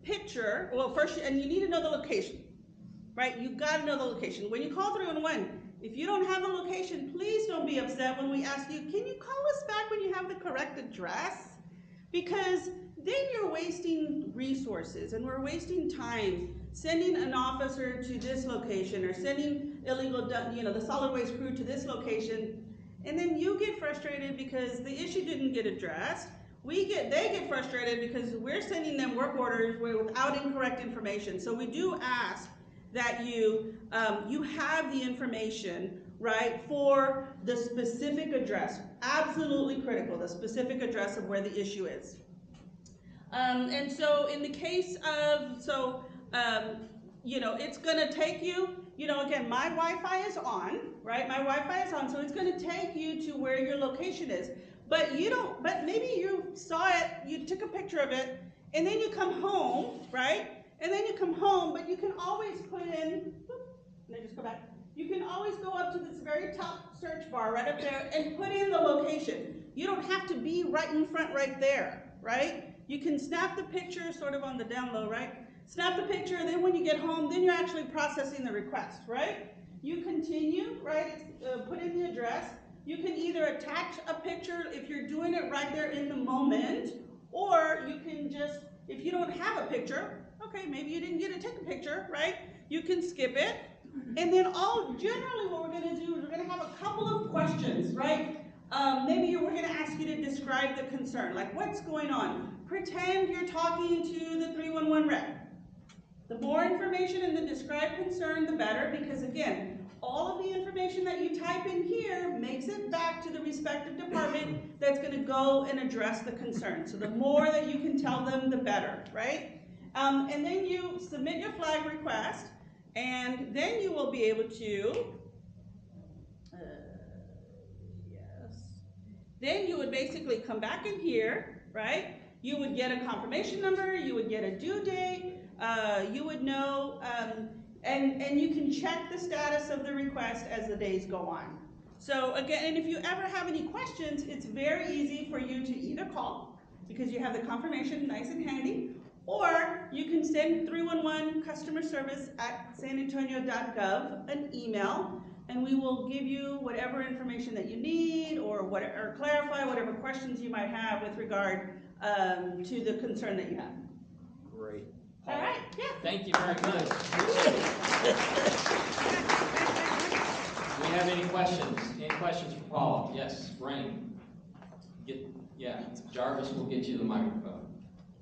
picture, well, first, and you need to know the location, right? You got to know the location. When you call 311, if you don't have a location, please don't be upset when we ask you, can you call us back when you have the correct address? Because then you're wasting resources and we're wasting time sending an officer to this location or sending the solid waste crew to this location, and then you get frustrated because the issue didn't get addressed. They get frustrated because we're sending them work orders without incorrect information. So we do ask that you have the information, right, for the specific address. Absolutely critical, the specific address of where the issue is. And so in the case of, it's gonna take you, again, my Wi-Fi is on, right? My Wi-Fi is on, so it's gonna take you to where your location is. But maybe you saw it, you took a picture of it, and then you come home, right? And then you come home, but you can always put in, let me just go back. You can always go up to this very top search bar right up there and put in the location. You don't have to be right in front right there, right? You can snap the picture sort of on the down low, right? Snap the picture, and then when you get home, then you're actually processing the request, right? You continue, right? Put in the address. You can either attach a picture if you're doing it right there in the moment, or you can just, if you don't have a picture, okay, maybe you didn't get to take a picture, right? You can skip it. And then generally what we're gonna do is we're gonna have a couple of questions, right? Maybe we're gonna ask you to describe the concern, like what's going on? Pretend you're talking to the 311 rep. The more information in the described concern, the better, because again, all of the information that you type in here makes it back to the respective department that's gonna go and address the concern. So the more that you can tell them, the better, right? And then you submit your flag request, and then you will be able to, then you would basically come back in here, right? You would get a confirmation number, you would get a due date, you would know, and you can check the status of the request as the days go on. So again, and if you ever have any questions, it's very easy for you to either call, because you have the confirmation nice and handy, or you can send 311 customer service at sanantonio.gov an email, and we will give you whatever information that you need or clarify whatever questions you might have with regard to the concern that you have. Great. All right, yeah. Thank you very much. Do we have any questions? Any questions for Paula? Yes, Rain. Jarvis will get you the microphone.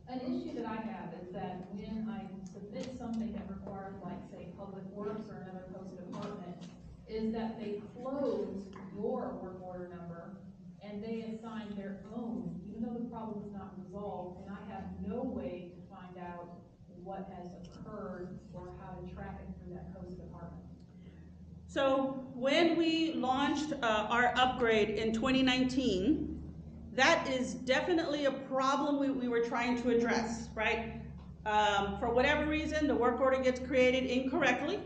An issue that I have is that when I submit something that requires, like, say, Public Works or another post department, is that they close your work order number and they assign their own, even though the problem is not resolved, and I have no way to find out what has occurred or how to track it through that post department. So when we launched our upgrade in 2019, that is definitely a problem we were trying to address, right? For whatever reason, the work order gets created incorrectly.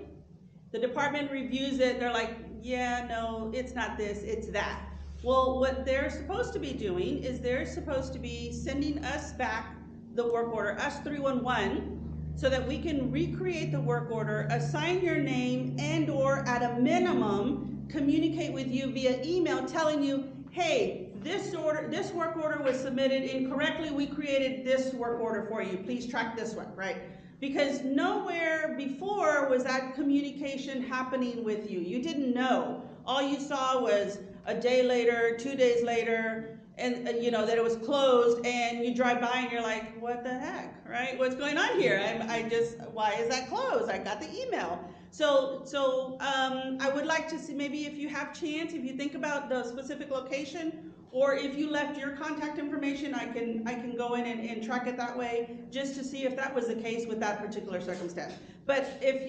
The department reviews it, they're like, yeah, no, it's not this, it's that. Well, what they're supposed to be doing is they're supposed to be sending us back the work order, us 311, so that we can recreate the work order, assign your name, and or at a minimum, communicate with you via email telling you, hey, this work order was submitted incorrectly, we created this work order for you, please track this one, right? Because nowhere before was that communication happening with you. You didn't know. All you saw was a day later, 2 days later, and that it was closed, and you drive by and you're like, what the heck, right? What's going on here? Why is that closed? I got the email. So I would like to see, maybe if you have chance, if you think about the specific location, or if you left your contact information, I can go in and track it that way, just to see if that was the case with that particular circumstance. But if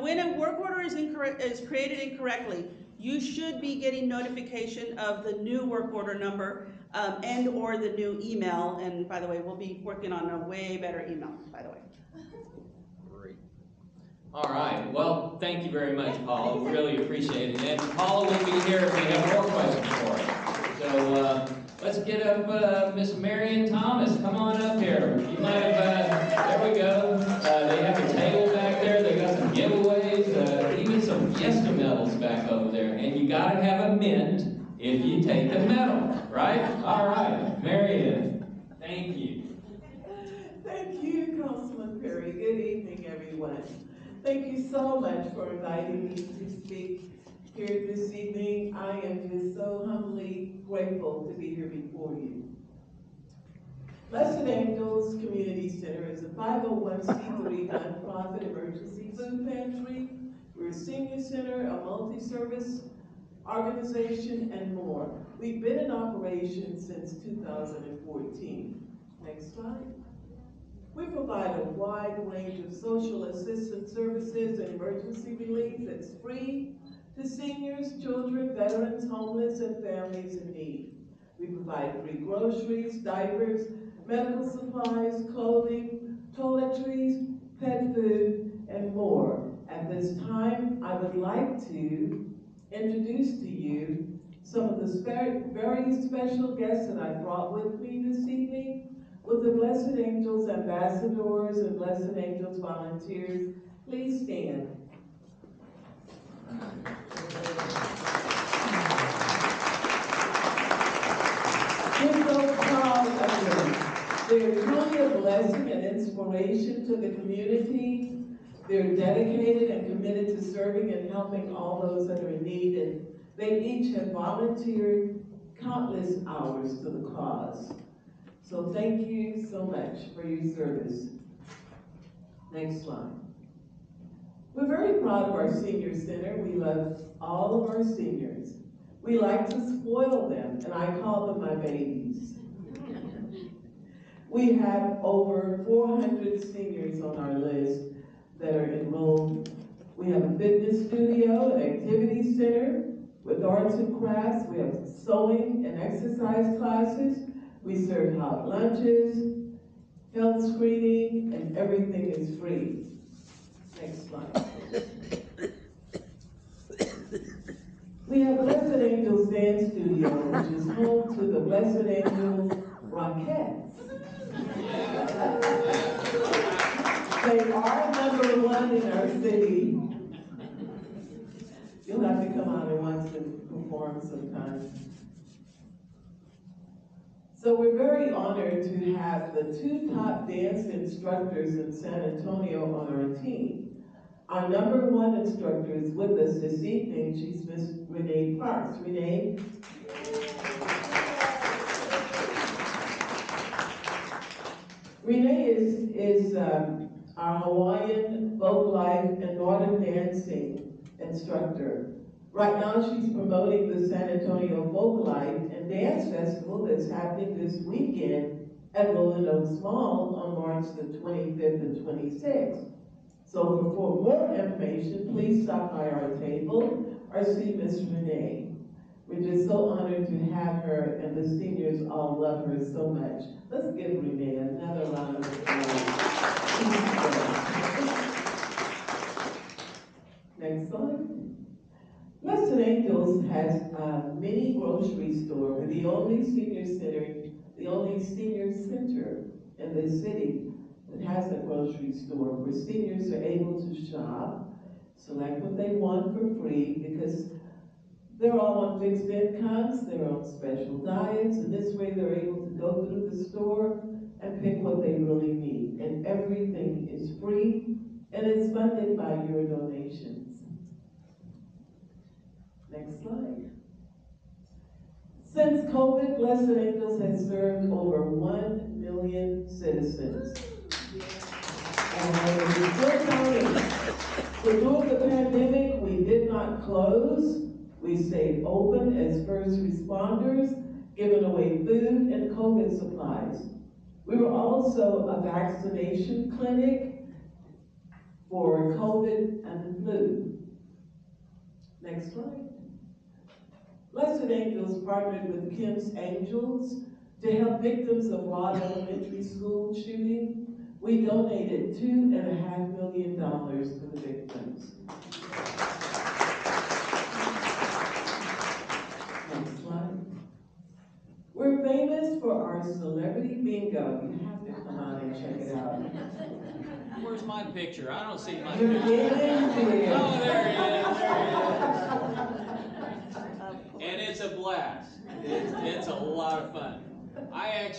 when a work order is created incorrectly, you should be getting notification of the new work order number and or the new email. And by the way, we'll be working on a way better email, by the way. Great. All right. Well, thank you very much, Paula. We really appreciate it. And Paula will be here if we have more questions for her. So let's get up Miss Marion Thomas. Come on up here. You might have, there we gotta have a mint if you take the medal, right? All right, Marion, thank you. Thank you, Councilman Perry. Good evening, everyone. Thank you so much for inviting me to speak here this evening. I am just so humbly grateful to be here before you. Blessed Angels Community Center is a 501c3 nonprofit emergency food pantry. We're a senior center, a multi-service organization, and more. We've been in operation since 2014. Next slide. We provide a wide range of social assistance services and emergency relief that's free to seniors, children, veterans, homeless, and families in need. We provide free groceries, diapers, medical supplies, clothing, toiletries, pet food, and more. At this time, I would like to introduce to you some of the very special guests that I brought with me this evening. With the Blessed Angels ambassadors and Blessed Angels volunteers, please stand. We're so proud of them. They're truly a blessing and inspiration to the community. They're dedicated and committed to serving and helping all those that are in need, and they each have volunteered countless hours to the cause. So thank you so much for your service. Next slide. We're very proud of our senior center. We love all of our seniors. We like to spoil them, and I call them my babies. We have over 400 seniors on our list that are enrolled. We have a fitness studio, an activity center with arts and crafts. We have sewing and exercise classes. We serve hot lunches, health screening, and everything is free. Next slide. We have Blessed Angels Dance Studio, which is home to the Blessed Angels Rockettes. They are #1 in our city. You'll have to come out and watch them perform sometime. So we're very honored to have the 2 top dance instructors in San Antonio on our team. Our #1 instructor is with us this evening. She's Miss Renee Parks. Renee? Renee is our Hawaiian, folk life, and northern dancing instructor. Right now she's promoting the San Antonio Folk Life and Dance Festival that's happening this weekend at Rolling Oaks Mall on March the 25th and 26th. So for more information, please stop by our table or see Miss Renee. We're just so honored to have her, and the seniors all love her so much. Let's give Renee another round of applause. Next slide. Blessed Angels has a mini grocery store. We're the only senior center in the city that has a grocery store where seniors are able to shop, select what they want for free, because they're all on fixed incomes, they're on special diets, and this way they're able to go through the store and pick what they really need. And everything is free, and it's funded by your donations. Next slide. Since COVID, Blessed Angels has served over 1 million citizens. And we're still counting. So during the pandemic, we did not close. We stayed open as first responders, giving away food and COVID supplies. We were also a vaccination clinic for COVID and the flu. Next slide. Blessed Angels partnered with Kim's Angels to help victims of Rod Elementary School shooting. We donated $2.5 million to the victims. Next slide. We're famous for our celebrity bingo. You have to come out and check it out. Where's my picture? I don't see my You're picture. in there. Oh, there he is. blast. It's a lot of fun. I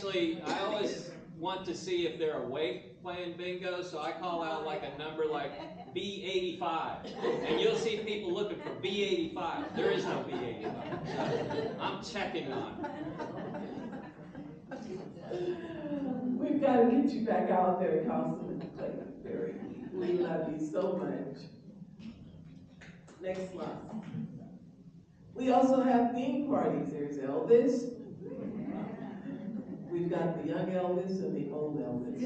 always want to see if they're awake playing bingo, so I call out like a number like B85. And you'll see people looking for B85. There is no B85. So I'm checking on it. We've got to get you back out there, Councilman Perry. We love you so much. Next slide. We also have theme parties. There's Elvis. We've got the young Elvis and the old Elvis.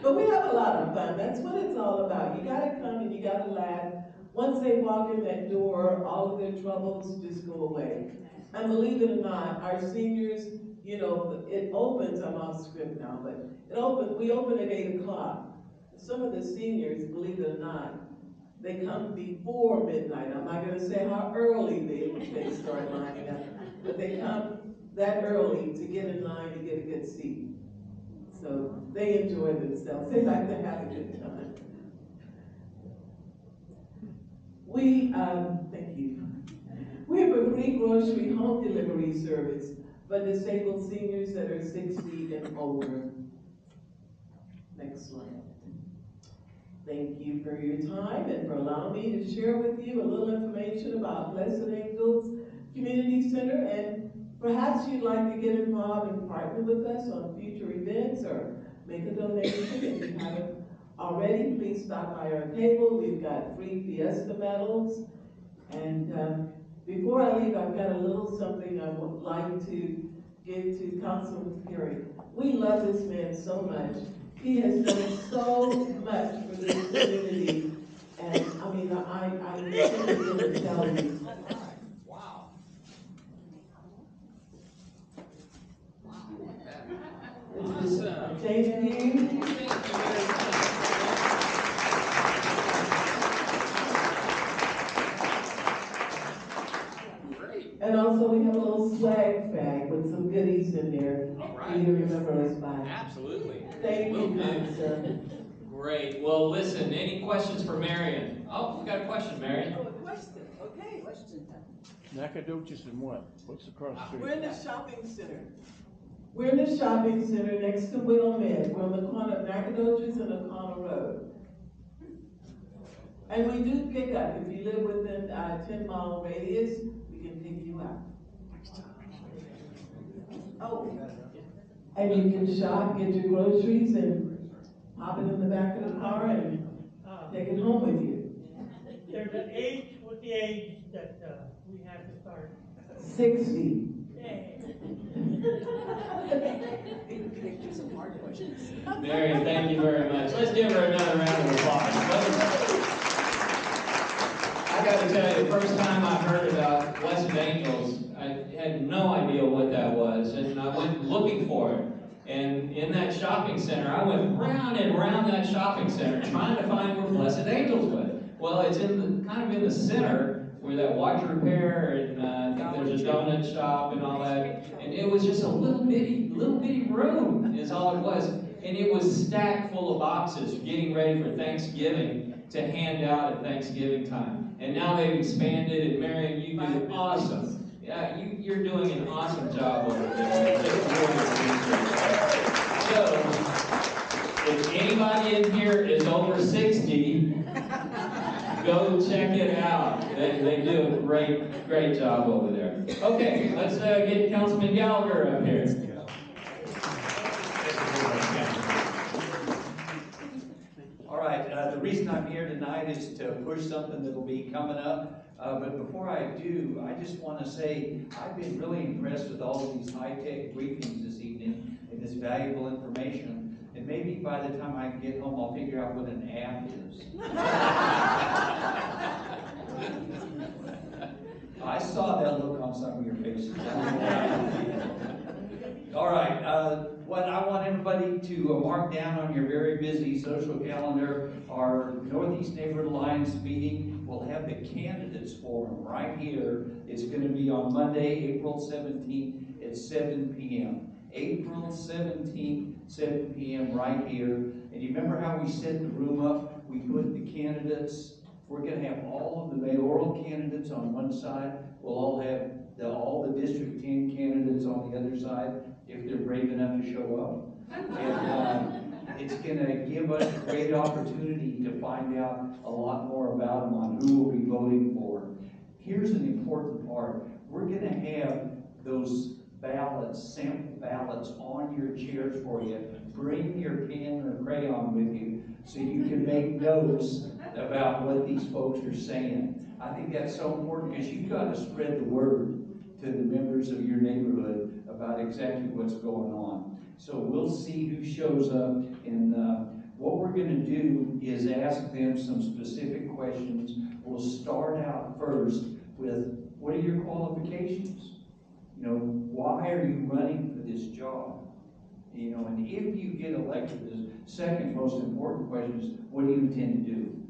But we have a lot of fun. That's what it's all about. You gotta come and you gotta laugh. Once they walk in that door, all of their troubles just go away. And believe it or not, our seniors, you know, it opens, I'm off script now, but we open at 8 o'clock. Some of the seniors, believe it or not, they come before midnight. I'm not gonna say how early they start lining up, but they come that early to get in line to get a good seat. So they enjoy themselves. They like to have a good time. Thank you. We have a free grocery home delivery service for disabled seniors that are 60 and older. Next slide. Thank you for your time and for allowing me to share with you a little information about Blessed Angels Community Center, and perhaps you'd like to get involved and partner with us on future events or make a donation. If you haven't already, please stop by our table. We've got free Fiesta medals. And before I leave, I've got a little something I would like to give to Councilman Perry. We love this man so much. He has done so much for this community. And I mean, I simply couldn't tell you. Wow. Awesome. Thank you. And also we have a little swag bag with some goodies in there. All right. For you to remember us by. Absolutely. Thank you, sir. Great. Well, listen, any questions for Marion? Oh, we got a question, Marion. Oh, a question. Okay. Question time. Nacogdoches and what? What's across the street? We're in the shopping center. We're in the shopping center next to Will Med. We're on the corner of Nacogdoches and O'Connell Road. And we do pick up. If you live within a 10-mile radius, we can pick you up. Oh. And you can shop, get your groceries, and pop it in the back of the car and take it home with you. There's an age, what's the age that we have to start? 60. Some hard questions. Marion, thank you very much. Let's give her another round of applause. I got to tell you, the first time I heard about Blessed Angels, I had no idea what that was, and I went looking for it. And in that shopping center, I went round and round that shopping center trying to find where Blessed Angels was. Well, it's in the kind of in the center where that watch repair and I think there's a donut shop and all that. And it was just a little bitty room is all it was. And it was stacked full of boxes getting ready for Thanksgiving to hand out at Thanksgiving time. And now they've expanded, and Marion, you do awesome. Yeah, you're doing an awesome job over there. So, if anybody in here is over 60, go check it out. They do a great job over there. Okay, let's get Councilman Gallagher up here. All right, the reason I'm here tonight is to push something that'll be coming up. But before I do, I just want to say I've been really impressed with all of these high-tech briefings this evening and this valuable information. And maybe by the time I get home, I'll figure out what an app is. I saw that look on some of your faces. All right, what I want everybody to mark down on your very busy social calendar, our Northeast Neighborhood Alliance meeting. We'll have the candidates forum right here. It's going to be on Monday, April 17th at 7 p.m. April 17th, 7 p.m. right here. And you remember how we set the room up? We put the candidates We're going to have all of the mayoral candidates on one side. We'll all have all the District 10 candidates on the other side, if they're brave enough to show up. And it's going to give us a great opportunity to find out a lot more about them on who we'll be voting for. Here's an important part. We're going to have those ballots, sample ballots on your chairs for you. Bring your pen or crayon with you so you can make notes about what these folks are saying. I think that's so important because you've got to spread the word to the members of your neighborhood about exactly what's going on. So we'll see who shows up, and what we're going to do is ask them some specific questions. We'll start out first with, what are your qualifications? You know, why are you running for this job? You know, and if you get elected, the second most important question is, what do you intend to do?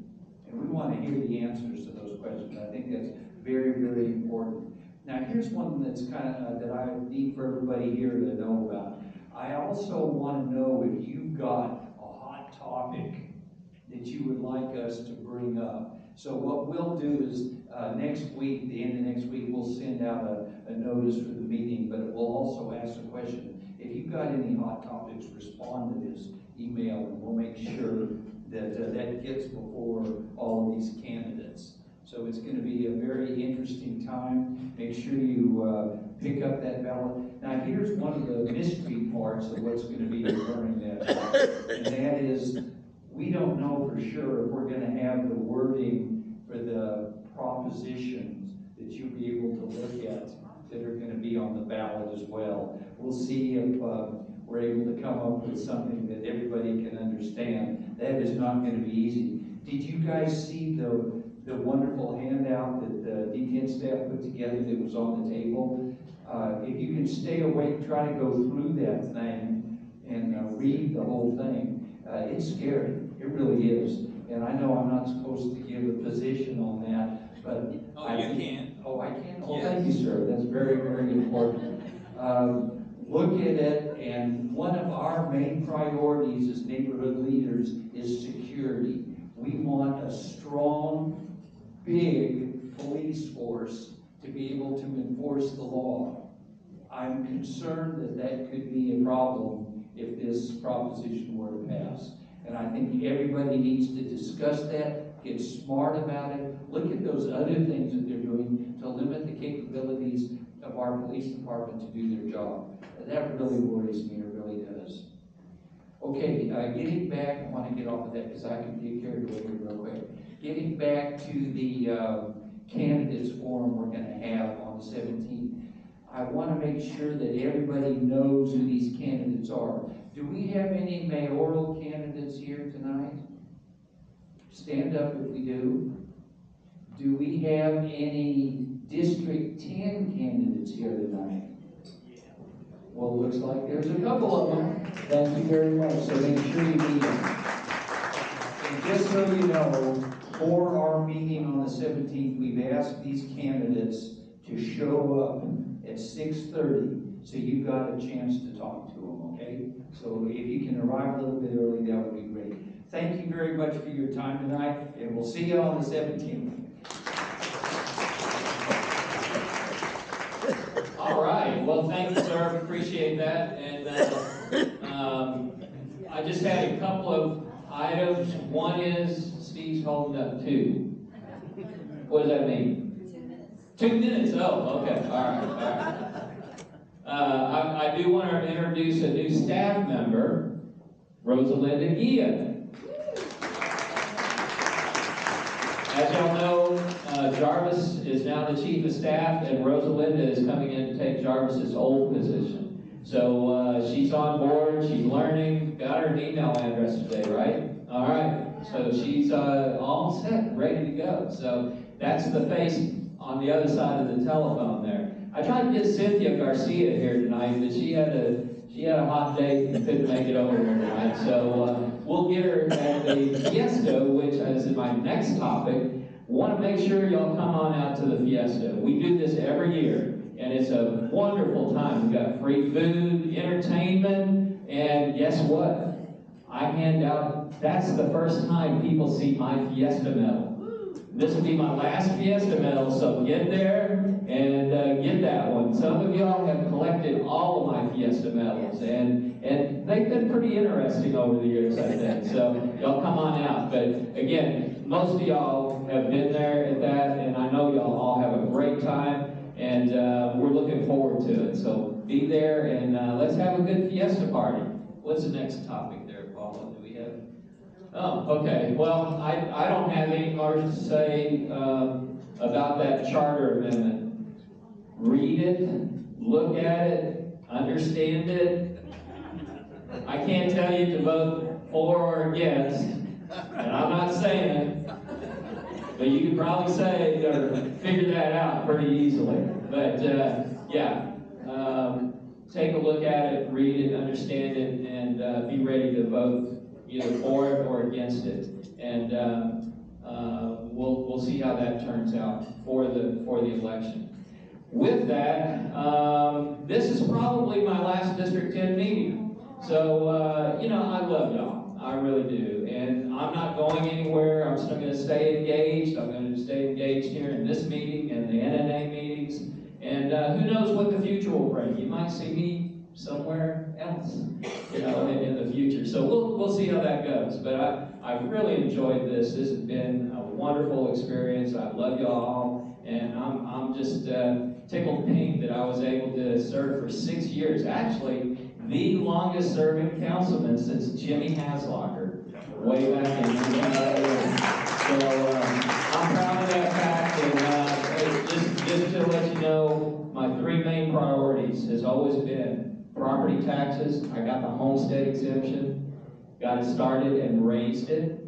And we want to hear the answers to those questions. I think that's very, very important. Now, here's one that's kind of, that I need for everybody here to know about. I also want to know if you've got a hot topic that you would like us to bring up. So what we'll do is next week, the end of next week, we'll send out a notice for the meeting, but we'll also ask a question. If you've got any hot topics, respond to this email, and we'll make sure that that gets before all of these candidates. So it's going to be a very interesting time. Make sure you pick up that ballot. Now here's one of the mystery parts of what's going to be occurring that night, and that is, we don't know for sure if we're going to have the wording for the propositions that you'll be able to look at that are going to be on the ballot as well. We'll see if we're able to come up with something that everybody can understand. That is not going to be easy. Did you guys see the wonderful handout that the D10 staff put together that was on the table? If you can stay awake, try to go through that thing and read the whole thing. It's scary. It really is. And I know I'm not supposed to give a position on that, but you can. Oh, I can? Oh, Yes. thank you, sir. That's very, very important. Look at it, and one of our main priorities as neighborhood leaders is security. We want a strong, big police force to be able to enforce the law. I'm concerned that that could be a problem if this proposition were to pass. And I think everybody needs to discuss that, get smart about it, look at those other things that they're doing to limit the capabilities of our police department to do their job. That really worries me, it really does. Okay, getting back, I want to get off of that because I can get carried away here real quick. Getting back to the candidates forum we're going to have on the 17th. I want to make sure that everybody knows who these candidates are. Do we have any mayoral candidates here tonight? Stand up if we do. Do we have any District 10 candidates here tonight? Well, it looks like there's a couple of them. Thank you very much. So make sure you meet them. And just so you know, for our meeting on the 17th, we've asked these candidates to show up at 6:30, so you've got a chance to talk to them, okay? So if you can arrive a little bit early, that would be great. Thank you very much for your time tonight, and we'll see you on the 17th. All right. Well, thank you, sir. Appreciate that. And I just had a couple of items. One is Steve's holding up 2. What does that mean? 2 minutes. Oh, okay. All right. I do want to introduce a new staff member, Rosalinda Gia. As y'all know, Jarvis is now the chief of staff, and Rosalinda is coming in to take Jarvis's old position. So she's on board, she's learning, got her email address today, right? All right, so she's all set, ready to go. So that's the face on the other side of the telephone there. I tried to get Cynthia Garcia here tonight, but she had a hot date and couldn't make it over here tonight. So we'll get her at the Fiesta, which is my next topic. Want to make sure y'all come on out to the Fiesta. We do this every year, and it's a wonderful time. We've got free food, entertainment, and guess what? I hand out, that's the first time people see my Fiesta medal. This will be my last Fiesta medal, so get there and get that one. Some of y'all have collected all of my Fiesta medals, and they've been pretty interesting over the years, I think. So y'all come on out. But again, most of y'all have been there at that, and I know y'all all have a great time, and we're looking forward to it. So be there, and let's have a good Fiesta party. What's the next topic there, Paula? Do we have? Oh, okay. Well, I don't have any more to say about that charter amendment. Read it, look at it, understand it. I can't tell you to vote for or against, and I'm not saying it, but you can probably say or figure that out pretty easily. But yeah, take a look at it, read it, understand it, and be ready to vote either for it or against it, and we'll see how that turns out for the election. With that, this is probably my last District 10 meeting, so you know, I love y'all, I really do, and I'm not going anywhere. I'm still going to stay engaged. I'm going to stay engaged here in this meeting and the NNA meetings, and who knows what the future will bring. You might see me somewhere else, you know, in the future. So we'll see how that goes. But I've really enjoyed this. This has been a wonderful experience. I love y'all, and I'm just tickled pink that I was able to serve for 6 years. Actually, the longest serving councilman since Jimmy Haslocker, way back in 2008. So I'm proud of that fact, and just to let you know, my 3 main priorities has always been property taxes. I got the homestead exemption, got it started and raised it.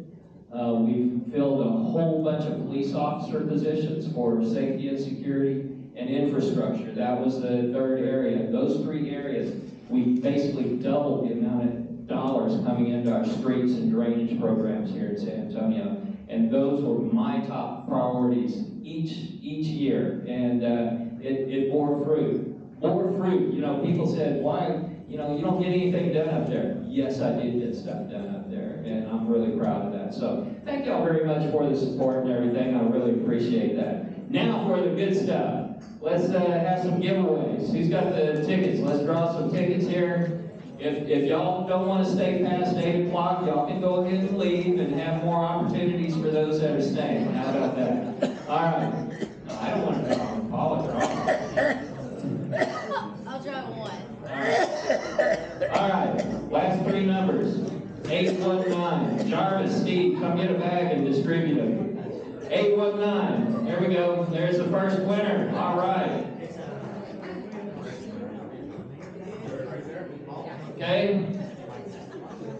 We've filled a whole bunch of police officer positions for safety and security, and infrastructure. That was the 3rd area. Those 3 areas, we basically doubled the amount of dollars coming into our streets and drainage programs here in San Antonio. And those were my top priorities each year, and it bore fruit. Bore fruit. You know, people said, why, you know, you don't get anything done up there. Yes, I did get stuff done up there, and I'm really proud of that. So thank y'all very much for the support and everything. I really appreciate that. Now for the good stuff. Let's have some giveaways. Who's got the tickets? Let's draw some tickets here. If y'all don't want to stay past 8 o'clock, y'all can go ahead and leave and have more opportunities for those that are staying. How about that? All right. No, I don't want to draw them. Paula, draw. I'll draw 1. All right. Last 3 numbers. 819. Jarvis, Steve, come get a bag and distribute them. 819. There we go. There's the first winner. All right. Okay.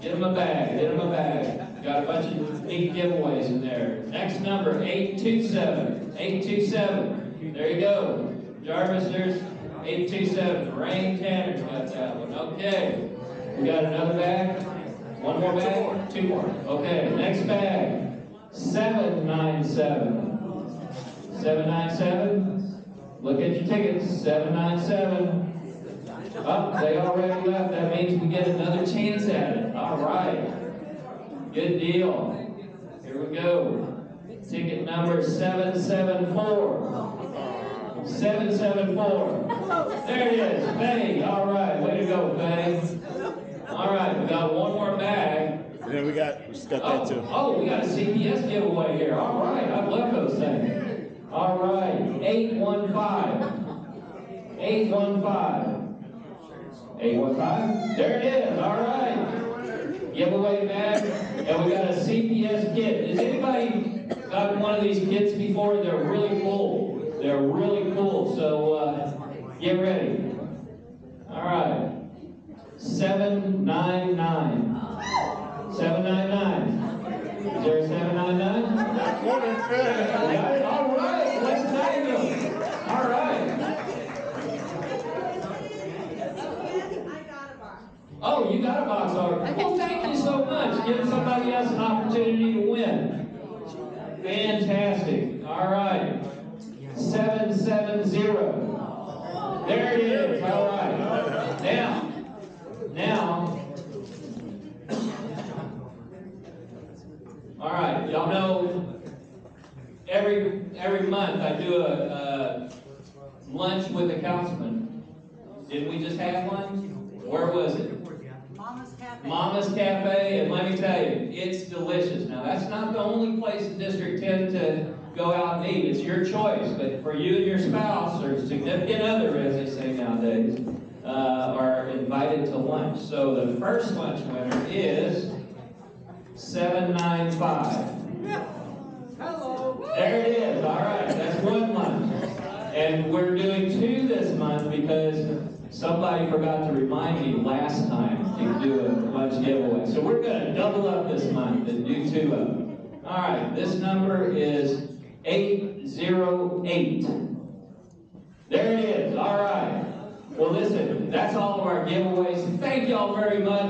Get them a bag. Get them a bag. Got a bunch of neat giveaways in there. Next number, 827. 827. There you go. Jarvis, there's 827. Rain Tanner's got that one. Okay. We got another bag. One more bag? 2 more. Okay. Next bag. 797. 797. Look at your tickets. 797. Oh, they already left. That means we get another chance at it. All right. Good deal. Here we go. Ticket number 774. 774. There it is. Faye. All right. Way to go, Faye. All right. We got one more bag. Yeah, we got that too. Oh, we got a CPS giveaway here. All right. I love those things. All right. 815. 815. 815. There it is. All right. Giveaway bag. And we got a CPS kit. Has anybody got one of these kits before? They're really cool. They're really cool. So get ready. All right. 799. 799. Is there a 799? All right. Let's thank them. All right. Oh, you got a box already. Well, thank you so much. Give somebody else an opportunity to win. Fantastic. All right. 770. There it is. All right. Now. All right. Y'all know every every month I do a lunch with the councilman. Didn't we just have one? Where was it? Mama's Cafe. Mama's Cafe, and let me tell you, it's delicious. Now, that's not the only place in District 10 to go out and eat. It's your choice. But for you and your spouse, or significant other, as they say nowadays, are invited to lunch. So the first lunch winner is 795. Hello. There it is. All right, that's one lunch. And we're doing 2 this month because somebody forgot to remind me last time to do a lunch giveaway. So we're going to double up this month and do 2 of them. All right, this number is 808. There it is. All right. Well, listen, that's all of our giveaways. Thank y'all very much.